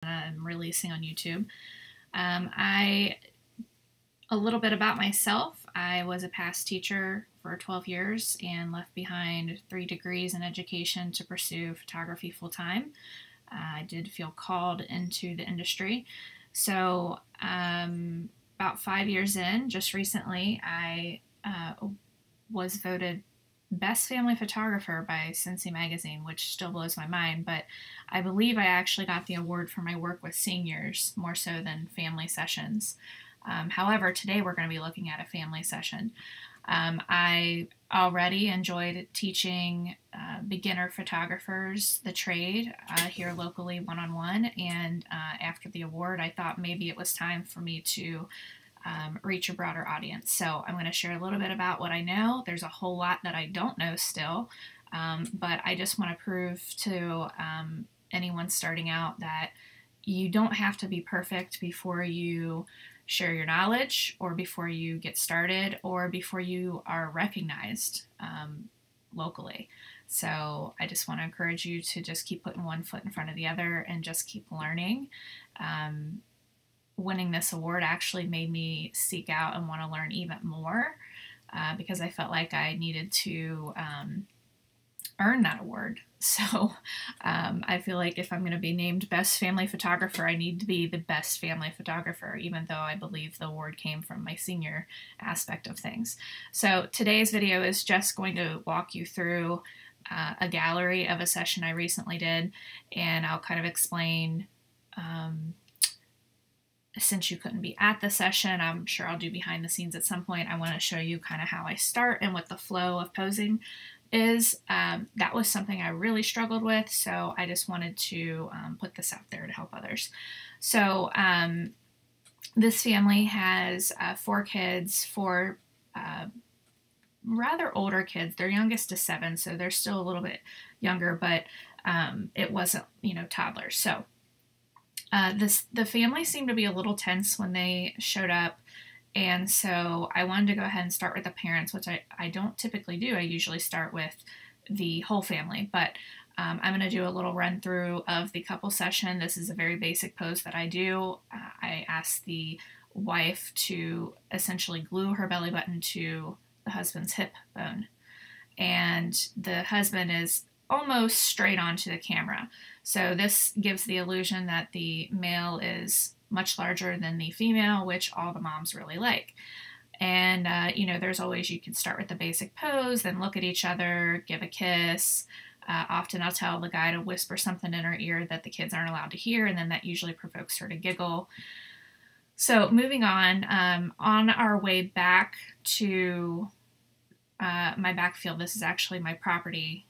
I'm releasing on YouTube. A little bit about myself. I was a past teacher for 12 years and left behind 3 degrees in education to pursue photography full time. I did feel called into the industry. So about 5 years in, just recently, I was voted Best Family Photographer by Cincy Magazine, which still blows my mind, but I believe I actually got the award for my work with seniors more so than family sessions. However, today we're going to be looking at a family session. I already enjoyed teaching beginner photographers the trade here locally one-on-one, and after the award I thought maybe it was time for me to reach a broader audience. So I'm going to share a little bit about what I know. There's a whole lot that I don't know still, but I just want to prove to anyone starting out that you don't have to be perfect before you share your knowledge, or before you get started, or before you are recognized locally. So I just want to encourage you to just keep putting one foot in front of the other and just keep learning. Winning this award actually made me seek out and want to learn even more because I felt like I needed to earn that award. So I feel like if I'm going to be named Best Family Photographer, I need to be the best family photographer, even though I believe the award came from my senior aspect of things. So today's video is just going to walk you through a gallery of a session I recently did, and I'll kind of explain since you couldn't be at the session, I'm sure I'll do behind the scenes at some point. I want to show you kind of how I start and what the flow of posing is. That was something I really struggled with, so I just wanted to put this out there to help others. So this family has 4 kids, 4 rather older kids. Their youngest is 7, so they're still a little bit younger, but it wasn't, toddlers. So the family seemed to be a little tense when they showed up, and so I wanted to go ahead and start with the parents, which I don't typically do. I usually start with the whole family, but I'm going to do a little run through of the couple session. This is a very basic pose that I do. I ask the wife to essentially glue her belly button to the husband's hip bone, and the husband is almost straight onto the camera. So this gives the illusion that the male is much larger than the female, which all the moms really like. And, there's always, you can start with the basic pose, then look at each other, give a kiss. Often I'll tell the guy to whisper something in her ear that the kids aren't allowed to hear, and then that usually provokes her to giggle. So moving on our way back to my backfield, this is actually my property,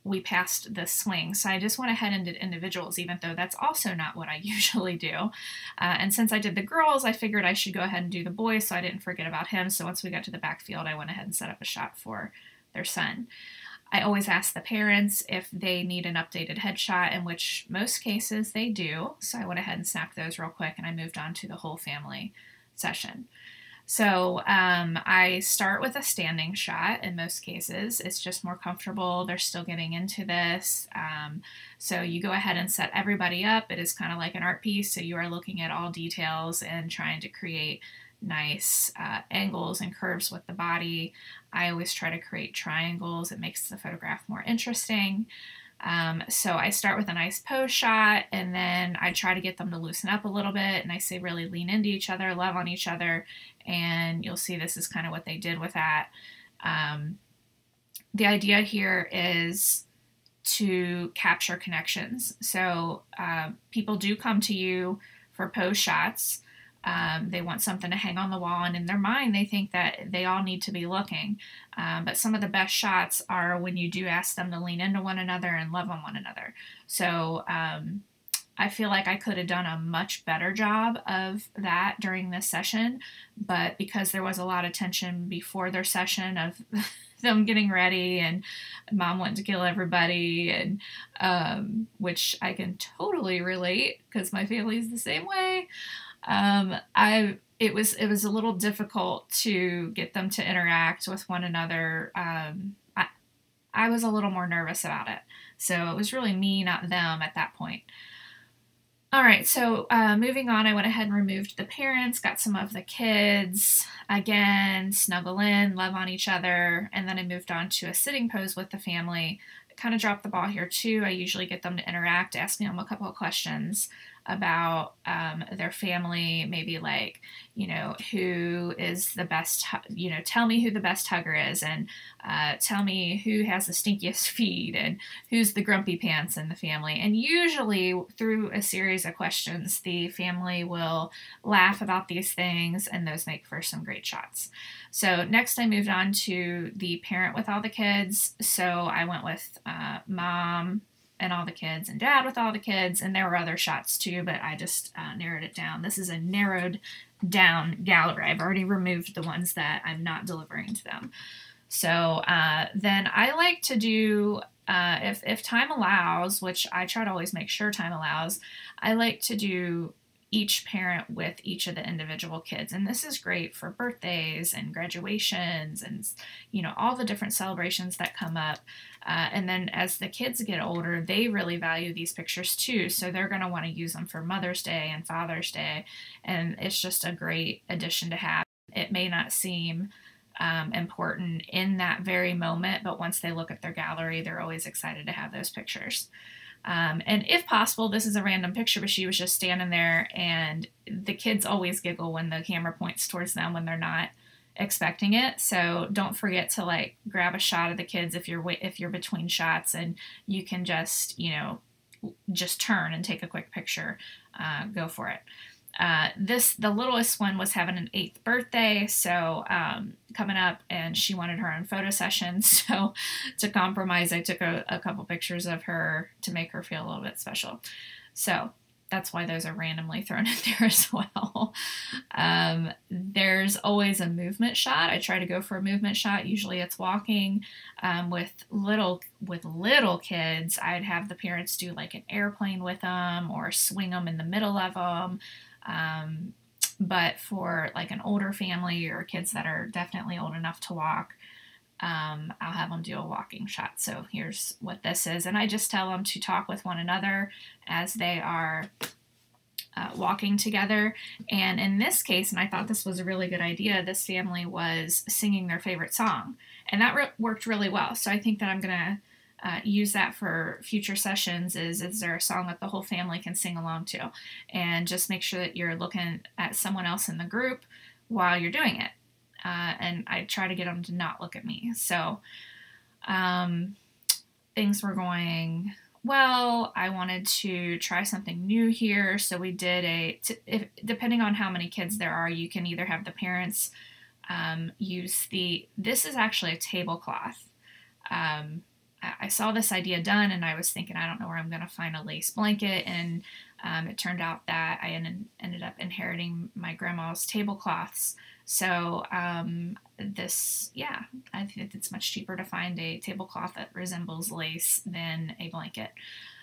we passed the swing. So I just went ahead and did individuals, even though that's also not what I usually do. And since I did the girls, I figured I should go ahead and do the boys, so I didn't forget about him. So once we got to the backfield, I went ahead and set up a shot for their son. I always ask the parents if they need an updated headshot, in which most cases they do. So I went ahead and snapped those real quick, and I moved on to the whole family session. So I start with a standing shot in most cases. It's just more comfortable. They're still getting into this. So you go ahead and set everybody up. It is kind of like an art piece. So you are looking at all details and trying to create nice angles and curves with the body. I always try to create triangles. It makes the photograph more interesting. So I start with a nice pose shot, and then I try to get them to loosen up a little bit, and I say really lean into each other, love on each other, and you'll see this is kind of what they did with that. The idea here is to capture connections. So people do come to you for pose shots. They want something to hang on the wall, and in their mind they think that they all need to be looking. But some of the best shots are when you do ask them to lean into one another and love on one another. So I feel like I could have done a much better job of that during this session, but because there was a lot of tension before their session of them getting ready and mom wanting to kill everybody, and which I can totally relate because my family's the same way. It was a little difficult to get them to interact with one another. I was a little more nervous about it. So it was really me, not them at that point. All right, so moving on, I went ahead and removed the parents, got some of the kids, again, snuggle in, love on each other, and then I moved on to a sitting pose with the family. I kind of dropped the ball here too. I usually get them to interact, asking them a couple of questions about their family, maybe like, who is the best, tell me who the best hugger is, and tell me who has the stinkiest feet, and who's the grumpy pants in the family. And usually through a series of questions, the family will laugh about these things, and those make for some great shots. So next I moved on to the parent with all the kids. So I went with mom and all the kids, and dad with all the kids, and there were other shots too, but I just narrowed it down. This is a narrowed down gallery. I've already removed the ones that I'm not delivering to them. So then I like to do, if time allows, which I try to always make sure time allows, I like to do each parent with each of the individual kids. And this is great for birthdays and graduations and, all the different celebrations that come up. And then as the kids get older, they really value these pictures too. So they're going to want to use them for Mother's Day and Father's Day. And it's just a great addition to have. It may not seem important in that very moment, but once they look at their gallery, they're always excited to have those pictures. And if possible, this is a random picture, but she was just standing there, and the kids always giggle when the camera points towards them when they're not expecting it. So don't forget to like grab a shot of the kids if you're between shots, and you can just just turn and take a quick picture. Go for it. The littlest one was having an 8th birthday, so coming up, and she wanted her own photo session. So to compromise, I took a couple pictures of her to make her feel a little bit special. So that's why those are randomly thrown in there as well. There's always a movement shot. I try to go for a movement shot. Usually it's walking. With little kids, I'd have the parents do like an airplane with them or swing them in the middle of them. But for like an older family or kids that are definitely old enough to walk, I'll have them do a walking shot. So here's what this is. And I just tell them to talk with one another as they are walking together. And in this case, and I thought this was a really good idea, this family was singing their favorite song. And that worked really well. So I think that I'm going to use that for future sessions. Is there a song that the whole family can sing along to? And just make sure that you're looking at someone else in the group while you're doing it. And I try to get them to not look at me. So things were going well. I wanted to try something new here. So we did depending on how many kids there are, you can either have the parents use this is actually a tablecloth. I saw this idea done, and I was thinking, I don't know where I'm going to find a lace blanket, and it turned out that I ended up inheriting my grandma's tablecloths. So I think it's much cheaper to find a tablecloth that resembles lace than a blanket.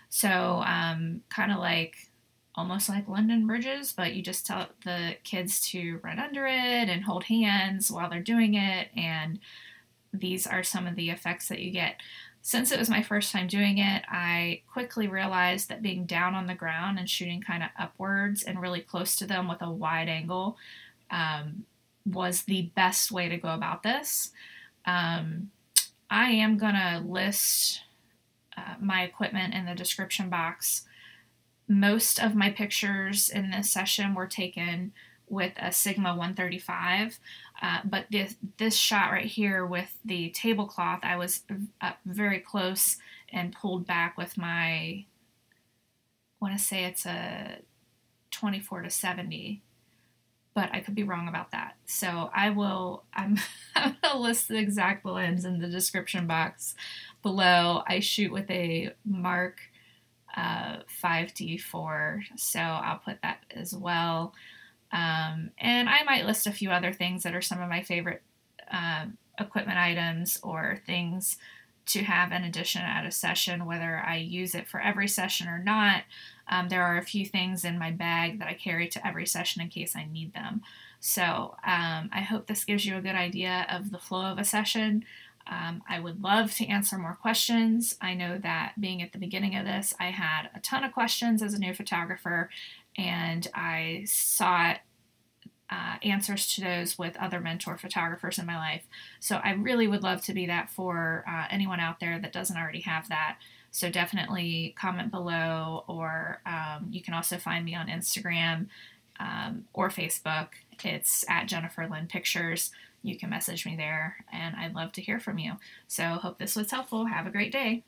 So kind of like almost like London bridges, but you just tell the kids to run under it and hold hands while they're doing it, and these are some of the effects that you get. Since it was my first time doing it, I quickly realized that being down on the ground and shooting kind of upwards and really close to them with a wide angle was the best way to go about this. I am going to list my equipment in the description box. Most of my pictures in this session were taken with a Sigma 135, but this shot right here with the tablecloth, I was up very close and pulled back with my, I want to say it's a 24-70, but I could be wrong about that. So I'm going to list the exact lens in the description box below. I shoot with a Mark 5D4, so I'll put that as well. And I might list a few other things that are some of my favorite equipment items or things to have in addition at a session, whether I use it for every session or not. There are a few things in my bag that I carry to every session in case I need them. So I hope this gives you a good idea of the flow of a session. I would love to answer more questions. I know that being at the beginning of this, I had a ton of questions as a new photographer, and I sought answers to those with other mentor photographers in my life. So I really would love to be that for anyone out there that doesn't already have that. So definitely comment below, or you can also find me on Instagram or Facebook. It's at Jennifer Lynn Pictures. You can message me there, and I'd love to hear from you. So hope this was helpful. Have a great day.